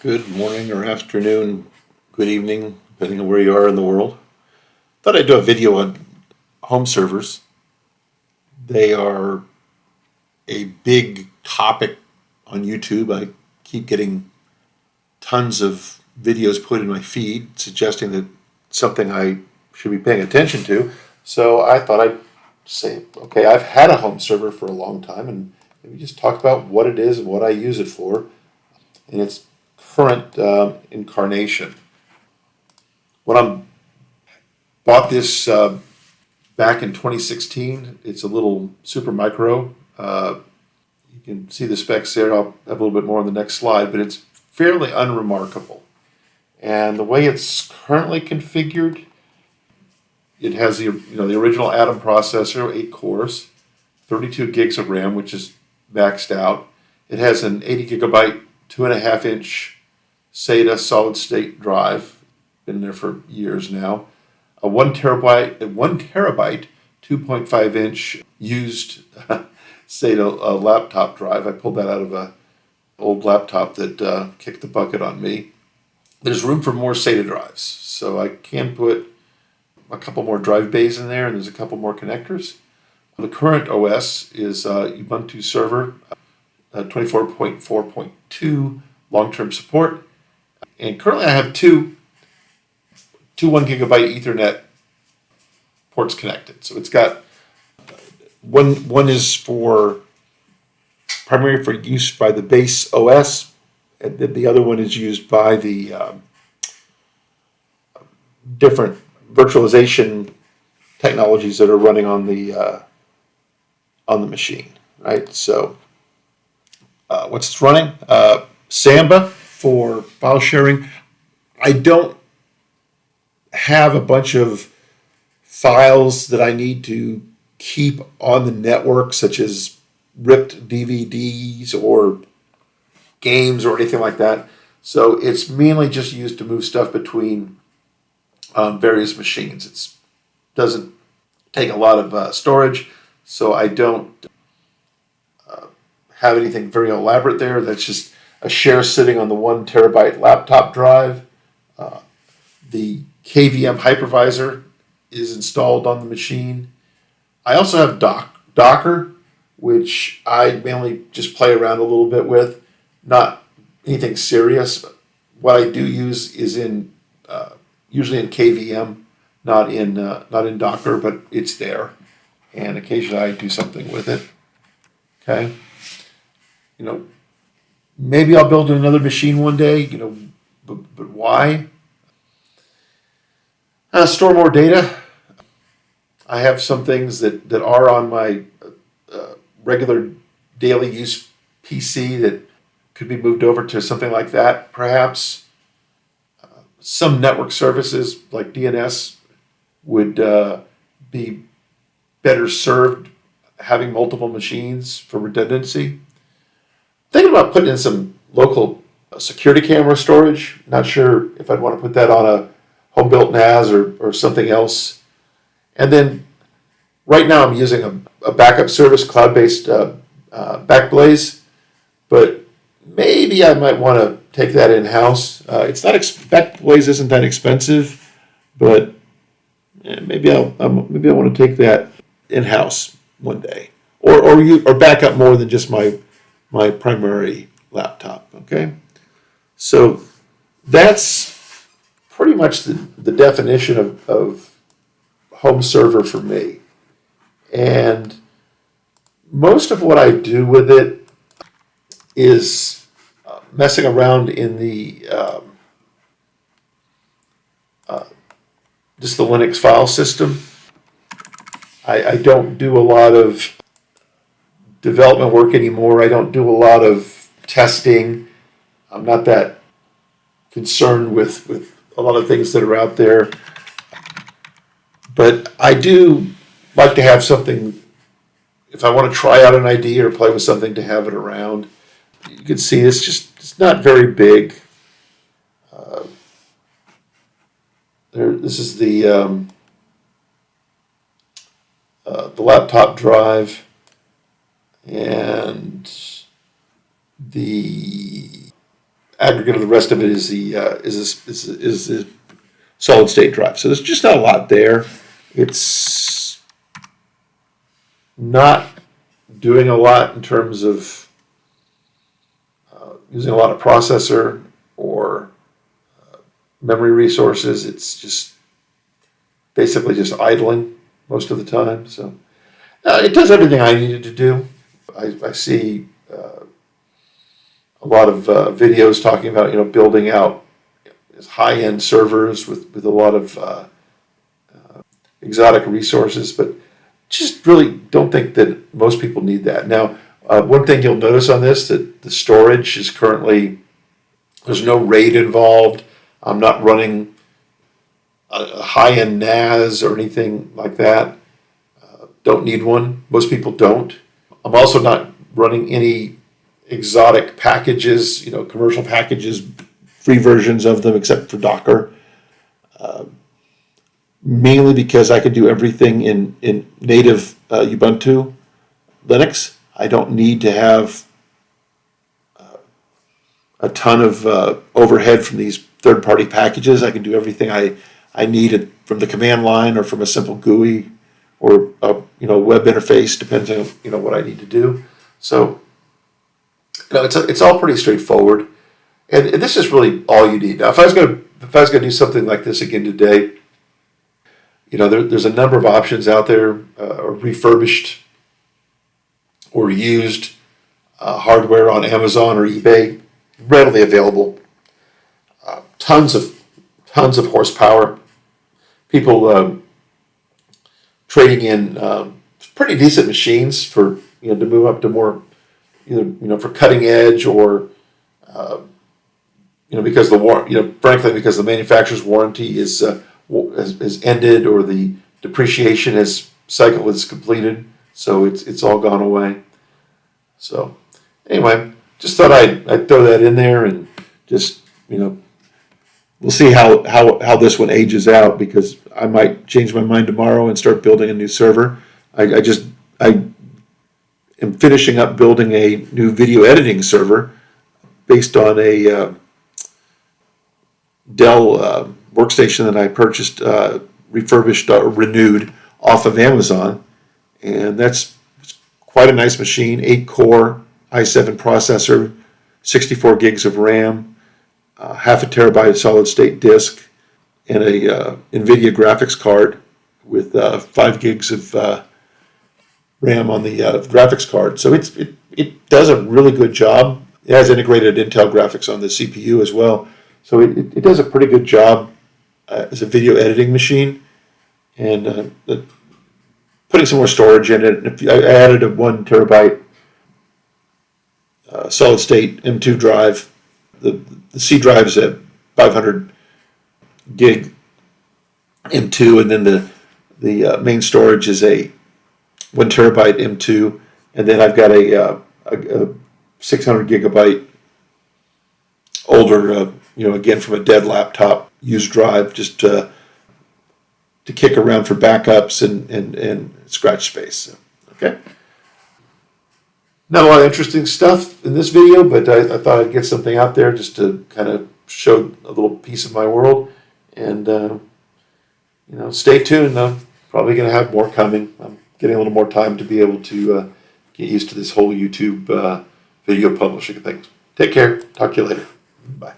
Good morning or afternoon, good evening, depending on where you are in the world. Thought I'd do a video on home servers. They are a big topic on YouTube. I keep getting tons of videos put in my feed suggesting that something I should be paying attention to. So I thought I'd say, okay, I've had a home server for a long time and maybe just talk about what it is and what I use it for in its current incarnation. When I bought this back in 2016. It's a little super micro. You can see the specs there. I'll have a little bit more on the next slide, but it's fairly unremarkable. And the way it's currently configured, it has the original Atom processor, 8 cores, 32 gigs of RAM, which is maxed out. It has an 80 gigabyte, 2.5 inch SATA solid state drive. Been there for years now. A 1 terabyte, 2.5 inch used SATA laptop drive. I pulled that out of a old laptop that kicked the bucket on me. There's room for more SATA drives, so I can put a couple more drive bays in there, and there's a couple more connectors. The current OS is Ubuntu Server 24.4.2 long-term support, and currently I have two 1 gigabyte Ethernet ports connected. So it's got one is for primarily for use by the base OS, and then the other one is used by the different virtualization technologies that are running on the machine. Right. So what's it's running? Samba for file sharing. I don't have a bunch of files that I need to keep on the network, such as ripped DVDs or games or anything like that. So it's mainly just used to move stuff between various machines. It doesn't take a lot of storage, so I don't have anything very elaborate there. That's just a share sitting on the 1 terabyte laptop drive. The KVM hypervisor is installed on the machine. I also have Docker, which I mainly just play around a little bit with, not anything serious. What I do use is in usually in KVM, not in Docker, but it's there, and occasionally I do something with it. Okay, you know, maybe I'll build another machine one day. But why? Store more data. I have some things that are on my regular daily use PC that could be moved over to something like that, perhaps. Some network services like DNS would be better served having multiple machines for redundancy. Thinking about putting in some local security camera storage. Not sure if I'd want to put that on a home-built NAS or something else. And then right now I'm using a backup service, cloud-based Backblaze, but maybe I might want to take that in-house. Backblaze isn't that expensive, but maybe I want to take that in-house one day, or back up more than just my primary laptop. Okay, so that's pretty much the definition of home server for me. And most of what I do with it is messing around in the just the Linux file system. I don't do a lot of development work anymore. I don't do a lot of testing. I'm not that concerned with a lot of things that are out there. But I do like to have something, if I want to try out an idea or play with something, to have it around. You can see it's not very big. This is the laptop drive and the aggregate of the rest of it is the solid state drive. So there's just not a lot there. It's not doing a lot in terms of using a lot of processor or memory resources. It's just basically just idling most of the time. So it does everything I needed to do. I see a lot of videos talking about building out high-end servers with a lot of exotic resources, but just really don't think that most people need that. Now, one thing you'll notice on this, that the storage is currently, there's no RAID involved. I'm not running a high-end NAS or anything like that. Don't need one. Most people don't. I'm also not running any exotic packages, commercial packages, free versions of them except for Docker. Mainly because I can do everything in native Ubuntu Linux. I don't need to have a ton of overhead from these third-party packages. I can do everything I need from the command line or from a simple GUI or a web interface, depends on what I need to do. So it's all pretty straightforward, and this is really all you need. Now, if I was going to do something like this again today, there's a number of options out there, refurbished or used hardware on Amazon or eBay, readily available. Tons of horsepower. People trading in pretty decent machines for to move up to more either for cutting edge or because frankly because the manufacturer's warranty is ended or the depreciation cycle is completed, so it's all gone away. So anyway, just thought I'd throw that in there, and just we'll see how this one ages out, because I might change my mind tomorrow and start building a new server. I am finishing up building a new video editing server based on a Dell workstation that I purchased, refurbished or renewed off of Amazon, and that's quite a nice machine. 8-core i7 processor, 64 gigs of RAM, half a terabyte solid state disk, and a NVIDIA graphics card with 5 gigs of RAM on the graphics card. So it does a really good job. It has integrated Intel graphics on the CPU as well. So it does a pretty good job as a video editing machine. And putting some more storage in it. I added a 1 terabyte solid state M2 drive. The C drive is a 500 gig M2, and then the main storage is a 1 terabyte M2, and then I've got a 600 gigabyte older, again from a dead laptop, used drive, just to kick around for backups and scratch space. So, okay. Not a lot of interesting stuff in this video, but I thought I'd get something out there just to kind of show a little piece of my world. And, stay tuned. I'm probably going to have more coming. I'm getting a little more time to be able to get used to this whole YouTube video publishing thing. Take care. Talk to you later. Bye.